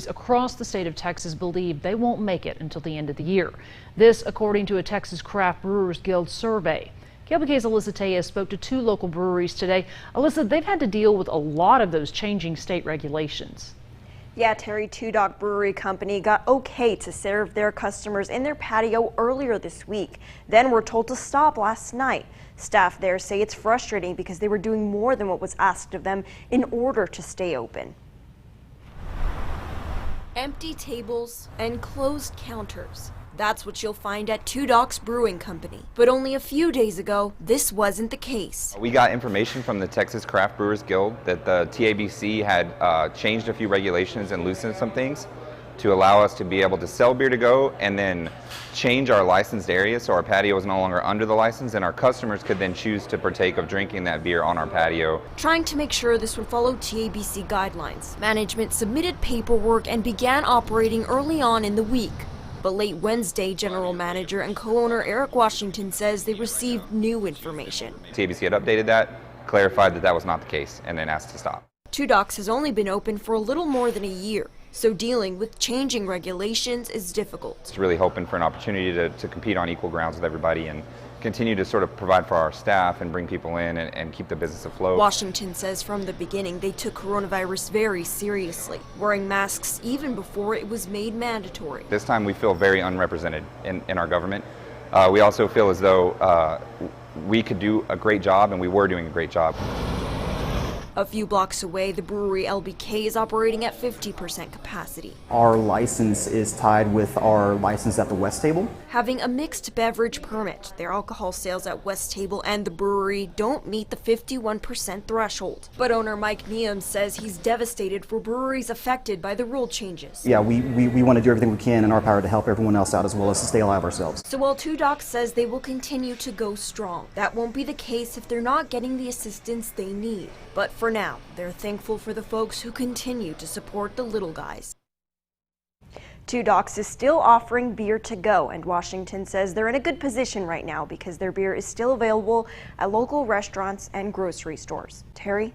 Across the state of Texas believe they won't make it until the end of the year. This, according to a Texas Craft Brewers Guild survey. KLBK's Alyssa Tejas spoke to two local breweries today. Alyssa, they've had to deal with a lot of those changing state regulations. Yeah, Terry, TwoDocs Brewery Company got okay to serve their customers in their patio earlier this week. Then were told to stop last night. Staff there say it's frustrating because they were doing more than what was asked of them in order to stay open. Empty tables and closed counters. That's what you'll find at TwoDocs Brewing Company. But only a few days ago, this wasn't the case. We got information from the Texas Craft Brewers Guild that the TABC had changed a few regulations and loosened some things to allow us to be able to sell beer to go and then change our licensed area so our patio is no longer under the license and our customers could then choose to partake of drinking that beer on our patio. Trying to make sure this would follow TABC guidelines, management submitted paperwork and began operating early on in the week. But late Wednesday, general manager and co-owner Eric Washington says they received new information. TABC had updated that, clarified that that was not the case, and then asked to stop. TwoDocs has only been open for a little more than a year, so dealing with changing regulations is difficult. It's really hoping for an opportunity to compete on equal grounds with everybody and continue to sort of provide for our staff and bring people in and keep the business afloat. Washington says from the beginning they took coronavirus very seriously, wearing masks even before it was made mandatory. This time we feel very unrepresented in our government. We also feel as though we could do a great job, and we were doing a great job. A few blocks away, the brewery LBK is operating at 50% capacity. Our license is tied with our license at the West Table. Having a mixed beverage permit, their alcohol sales at West Table and the brewery don't meet the 51% threshold. But owner Mike Neum says he's devastated for breweries affected by the rule changes. Yeah, we want to do everything we can in our power to help everyone else out as well as to stay alive ourselves. So while TwoDocs says they will continue to go strong, that won't be the case if they're not getting the assistance they need. But for now, they're thankful for the folks who continue to support the little guys. TwoDocs is still offering beer to go, and Washington says they're in a good position right now because their beer is still available at local restaurants and grocery stores. Terry?